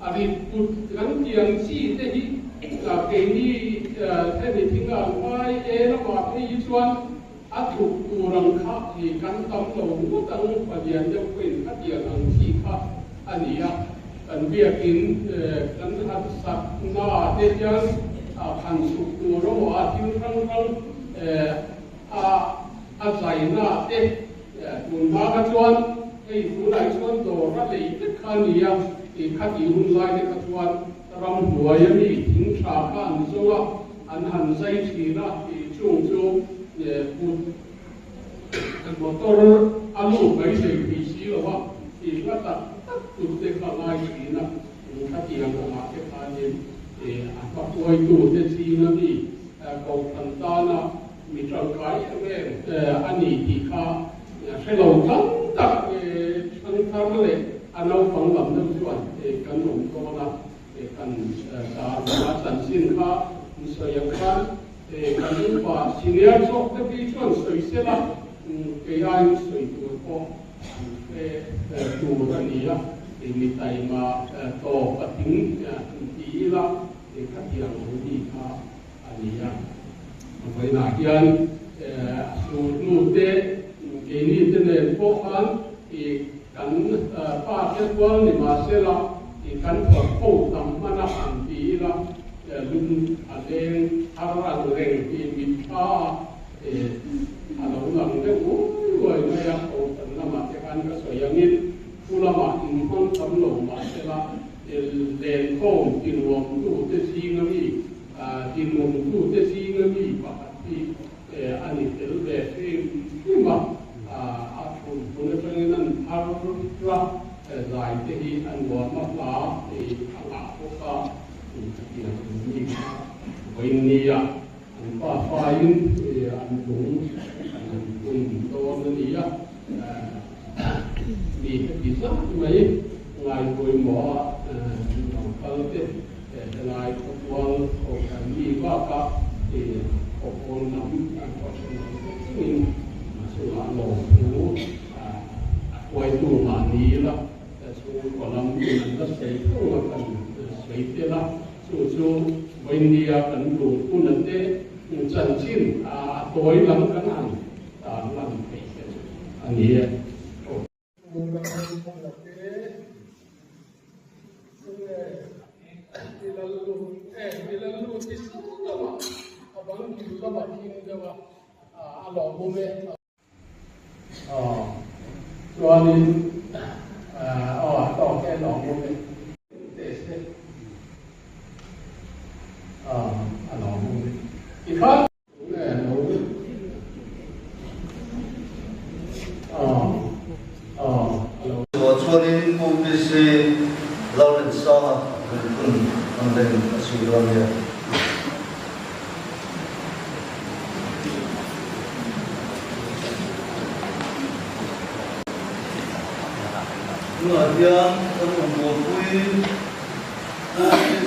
Ari put kan tiang si te hi la ke ni thế thì tiếng là mai e nó bảo cái gì chuan thuộc tu răng khác thì căn tâm đầu ngũ tăng và diện trong quyền các diện hàng chỉ khác anh ấy cần việc in cần hạt sạch na để cho hành sụp tu rồi mà thiếu răng giải na để tuần ba cái chuan cái tu này chuan đồ rất là ít khăn gì thì khách dùng lại cái chuan ram đuôi mi thính trà can rồi anh hành dây chỉ là thì chung chung motor alu mấy gì thì xí rồi đó thì nó tập tụt tới cả lại thì nó các chị em của họ cái phản nhiên thì các tôi tụt tới xí nó đi cầu thần ta nó mình trồng cái anh ấy thì khá sẽ lâu lắm tập thằng thằng này anh đâu phẳng lắm đâu chuẩn thì cần dùng to là thì cần ta sản sinh khá sợi khăn thì cần phải xin nhớ cho cái chuẩn sợi sẽ là cái ai sợi tuổi co cái tuổi cái gì á thì mình tay mà to và tính tí là thì các nhà cũng đi khá anh ấy vậy là cái số nút thế cái này thế này phố khán thì cần ba cái quan thì mà sẽ là thì cần phải khâu tầm mà nó hành tí là luôn ở đây hàng ra rồi thì mình pha thì anh ông làm cái rồi này là khâu tầm là mà cái anh cái sợi yang in phu là mà in con tầm lồng mà sẽ là đèn khâu tiền luồng tu thế gì nữa đi tiền luồng tu thế gì nữa đi và thì anh ấy tự về thì nhưng mà cũng là cho nên hàng ra giải thì anh gọi mất lá thì hàng ngã quốc gia thì là những cái này anh ba phai thì anh cũng to nên ý thì cái rất mấy ngày buổi mỏ làm phân tích ngày quan của cái gì ba cả thì con nắm có mình sự làm lỗ nó quay tu mà đi là số còn làm gì nó sẽ không là cần sẽ thế là số bên đi cần đủ quân lực thế chân chín tối lắm cái nào làm anh ấy cho nên tỏ cái lòng của mình lòng của mình thì khác我昨天不必是老人少嘛，能人水多点。我讲我会，就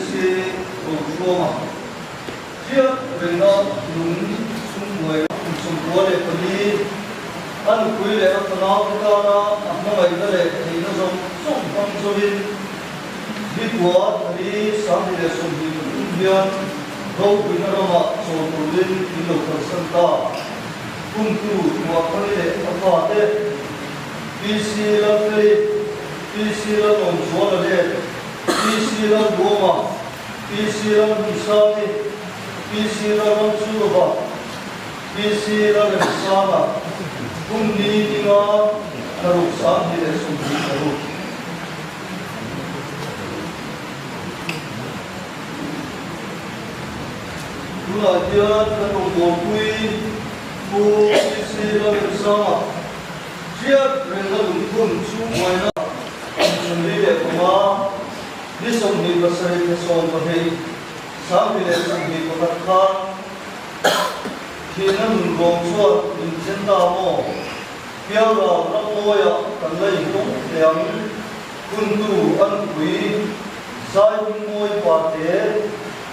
是我说嘛，只要人到农村外，中国的可以。anh quý lệ các nó cái đó nó vậy cái lệ thì nó giống sông phong cho đi đi của đi sáng thì để sông đi viên đâu quý nó mà sông tù lên đi lục thần sân ta cung tu của cái lệ các họ thế đi xí là nông số là thế đi xí là đua mà đi xí là đi sao đi xí là nông số là đi xí là làm sao mà cùng đi ngõ karuk sáng thì để sung đi karuk chúng là chưa các đồng bộ quy phu si là làm sao mà chiết rồi là đúng cùng chú ngoài nó chuẩn bị để mà đi sông đi bờ sông đi sông bờ hè sáng thì để sông đi bờ cát khi nó mình gom xua mình chân đào mỏ kéo vào nó môi ạ cần lấy cũng đèn quân tu ăn quý sai môi quả thế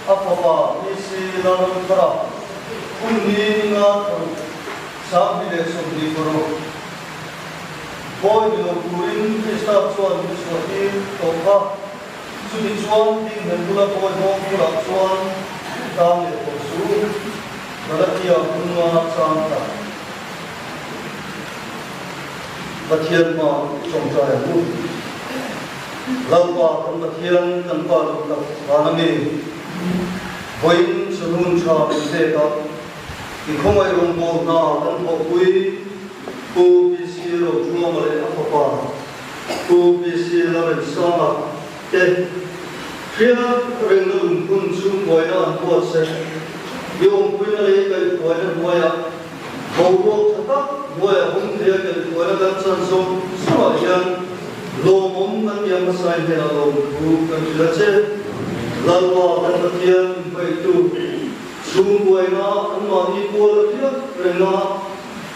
áp vào đi xí la lâm khara quân đi nga sáng đi để sông đi vào bôi điều cuốn đi sát xuân đi xuân đi tổ ka xuân đi xuân đi mình cũng là bôi bôi cũng là xuân đang để tổ chia kunwa santa Pathian ma trong trai mu lau pa kan pathian kan pa lu tak vanami voin sunun cha be ta ki khomai rom bo na kan bo pui ku bi si ro chuang ma le a pa ku bi si la ren sa ma te phía rừng lùng kun chung ngồi nó ăn qua xe dùng pin lấy cái ngồi nó ngồi à bầu bầu thật ngồi à không thấy cái ngồi nó gần sân sông sao vậy lô mông ăn yam sai thế nào lô ku cái gì đó chứ lần vào ăn bát tiền phải tu chung ngồi nó ăn mà đi qua phía rừng nó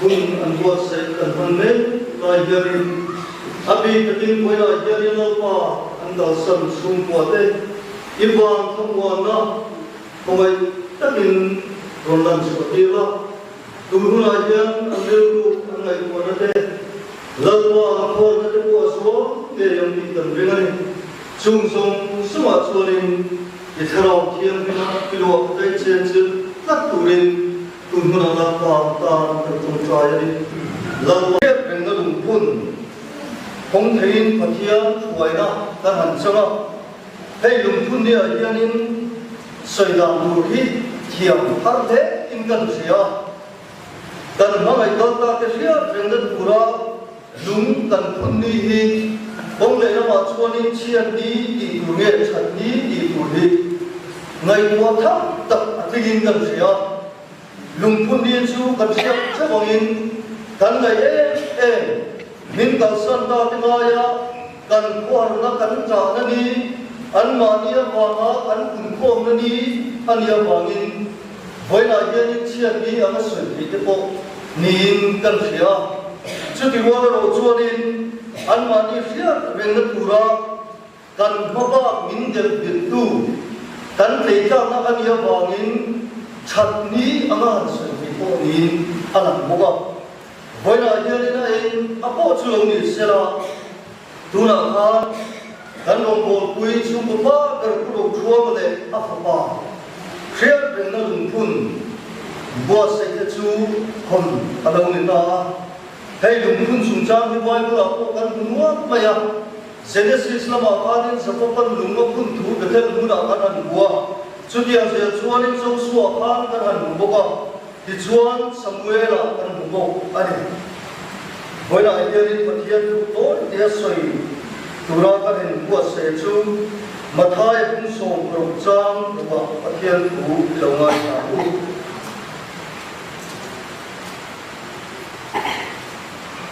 kun ăn qua xe cần hơn mấy lại giờ abi cái tin ngồi lại giờ đi lâu qua ăn đào sân chung qua đây Iwan thong na komai takin rondan sepatila dulu aja ambil tu angai kuana de lalwa khor na de puaso de yang ditan dengan chung song semua sorin itharau thiam bina kilo dai chen chen tak turin tununa la ta ta tung trai ni lalwa benga lung pun hong thein pathian chuaina kan han changa hay lùng thun đi ở đây nên sợi đàn đủ hít thiam thang thế in cần gì à cần mà ngày con ta cái gì trên đất pura lùng cần thun đi hi bông lệ nó mà cho nên chiên đi đủ nghe chặt đi đủ đi ngày qua tháng tập đi in cần gì à lùng thun đi chú cần gì chắc bằng in cần ngày em mình cần sân ta cái ngay à cần quan nó cần trả nó đi anh mà đi vào anh cũng không nên đi anh đi vào in với lại những chuyện đi anh xử lý cái bộ nín cần gì à chứ thì qua rồi cho nên anh mà đi phía bên đất pura cần mà ba mình được biết tu cần thấy rằng nó anh đi vào in chặt ní anh xử lý bộ nín anh làm bộ với lại những này anh bộ chủ động đi xe là tu nào ha kan long bol pui chung ba der ku chua ma le a fa ba khriat reng na lung phun bo se te chu hon alo ni ta hei lung phun chung chang ni boy la ko kan nuwa ma ya genesis la ma ka din sa ko kan lung ma phun thu be te lu da kan an bua chu dia se chuan in so suwa khan kan an bo ka ti chuan samuel la kan bo ani boy la dia ni pathian tu to dia soi tura kan hin buat se chu mathai pun som pro chang wa pathian tu longai na u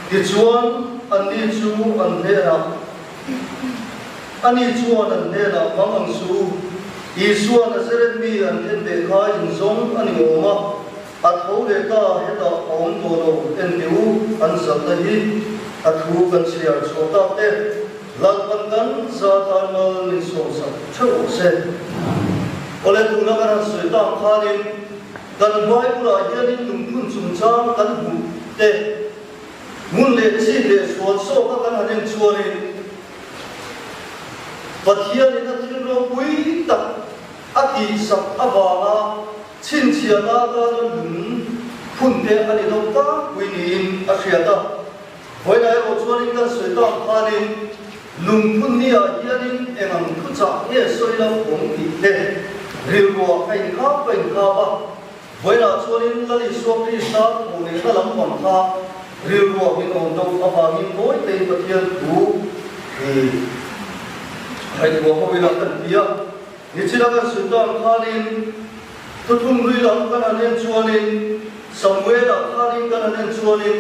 ti chuan ani chu an he na ani chuan an he na mang su Isua na seret mi an hen be kha in zong ani oma a tho le ta he da om do lo en diu an sa ta hi a thu kan sia cho ta te lat ban kan sa ta mal ni so sa chho se ole tu na kan soi ta kha ni kan bai pura ya ni tum phun chung chang kan hu te mun le chi le so ka kan hanen chuan ni pathian ni na thil ro pui tak ati sak awanga chin chia na ta lun phun te ani lo ta pui ni a khria ta hoi lai ro chuan in kan soi ta kha ni lung phun ni a hianin engam khu cha e soi la ong ti te ril ro ai kha pen kha ba hoi la chuan in la li so pri sa mo ne la lam pon kha ril ro min on do awang in hoi te pathian tu e hai ko ho ila kan pia ni chila kan sundam khanin tuthum rui lam kan anen chuanin samuel khanin kan anen chuanin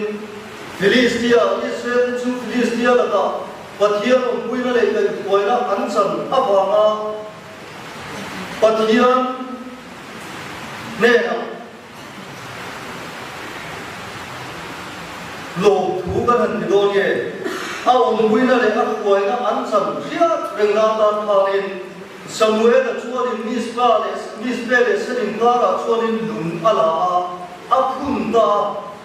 philistia israel chu philistia la ta pathian on puina le kai koina an chan awanga pathian ne na lo thu kan han do ye a on puina le a koina an chan ria rengna ta khanin samuel a chuanin mispa le senin kara chuanin lung ala a phun ta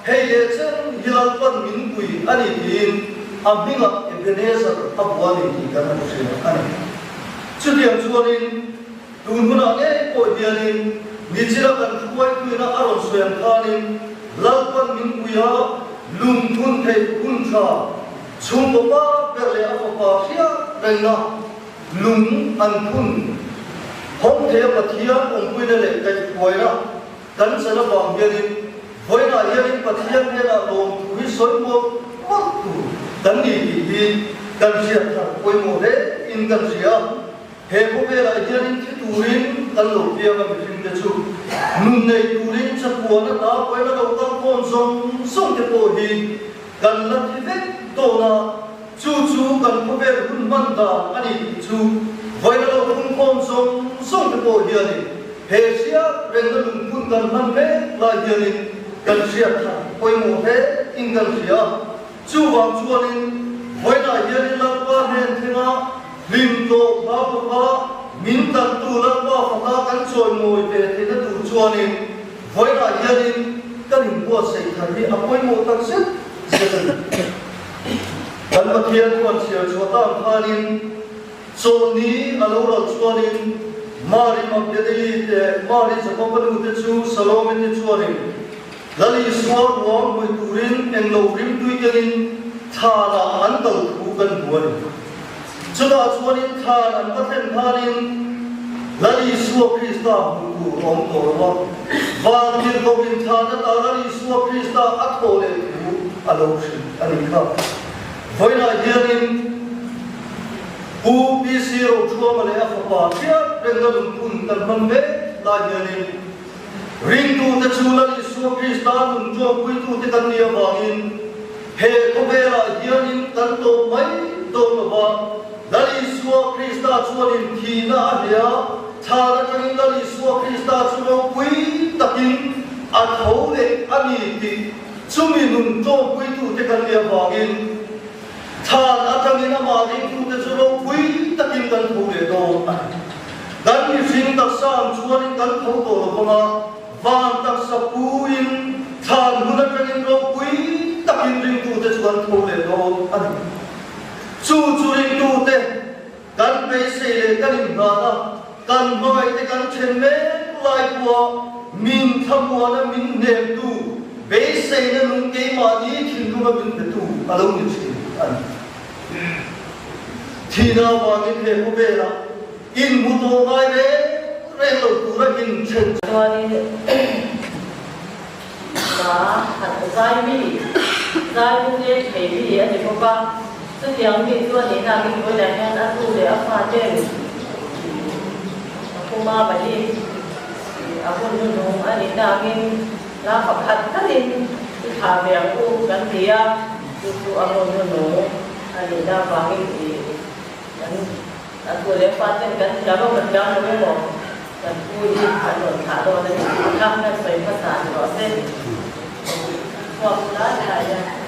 hei le chen hilal pan min pui ani din abinga ebenezer abwani ki kana se ani chudiam chuanin tunhuna e ko dianin nijira kan kuai kuina aron soyan kanin lalpan min kuya lum thun thei kun tha chung ba perle apa sia rena lum an thun hom the pathia ong kuina le kai kuina kan sana bang hianin voina hianin pathia hela lom hui soi mo tu kan ni hi kan sia tha koi mo de in kan sia he ko be la hianin thi turin kan lo pia ka mi de chu nun nei turin cha ko na ta koi na lo kan kon song te po hi kan la thi ve to na chu kan ko be hun man da ani chu voi na lo kun kon song te po hi ani he sia ren na lung kun kan man be la hianin kan sia tha koi mo he in kan sia chu wang chuanin voi na hianin la pa hen thinga lim to ba ba min tan tu la ba fa kan choi moi ve the na tu chuanin voi na hianin kan in bo sei thari a koi mo tak set kan ma thian kon sia chota khanin choni alo ro chuanin mari ma bedeli te mari sapamanu te chu salome te chuanin lali swar wang moi turin eng lo rim tui kenin thana an dal thu kan buan chuda chuanin than an pathen thanin lali suwa krista hu rom to wa van tir ko bin thana ta lali suwa krista athole hu alo shi ani kha voina hianin hu bi siro chua ma le a pa tia renga lum kun kan man be la hianin ring tu te chu lali suwa krista lum cho pui tu te kan nia wangin he ko be la hianin kan to mai to no ba lali suwa krista chuanin thina ahia thana kan lali suwa krista chulo pui takin a thole ani ti chumi nun to pui tu te kan nia wangin than atangin ama ring tu te chulo pui takin kan thole do dan ni sing tak sam chuanin kan tho to lo ma van tak sa puin than nun atangin ro pui takin ring tu te chuan thole do ani chu ring tu te kan pe se le kan in na kan noi te kan chen me lai kwa min thamwa na min ne tu be se na lung ke ma ni thin lu ma min te tu along ni chi an thina wa ni he ko be la in mu to mai be re lo tu ra in chen cho ni ma hat zai mi ne thei mi ani ko baซึ่งยังมีตัวนี้นะมีตัวใหญ่แค่นั้นตู้เดี๋ยวฟ้าเจ้งผู้มาแบบนี้อาคนนุ่งอันนี้นะมีลาฝักขัดท่านินที่ขาเบียงผู้กันเทียผู้อาคนนุ่งอันนี้นะฟังอีกกันตัวเดี๋ยวฟ้าเจ้งกันจะต้องมันยังไม่บอกกันผู้ที่ผ่านหนุนขาโดนนั่นทำนั่นเป็นภาษาหล่อเส้นความร้ายอะไร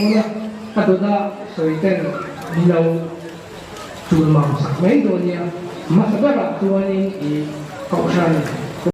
na adoda soiten bilau chulmang sakmei do nia masagara tuanin I kaushan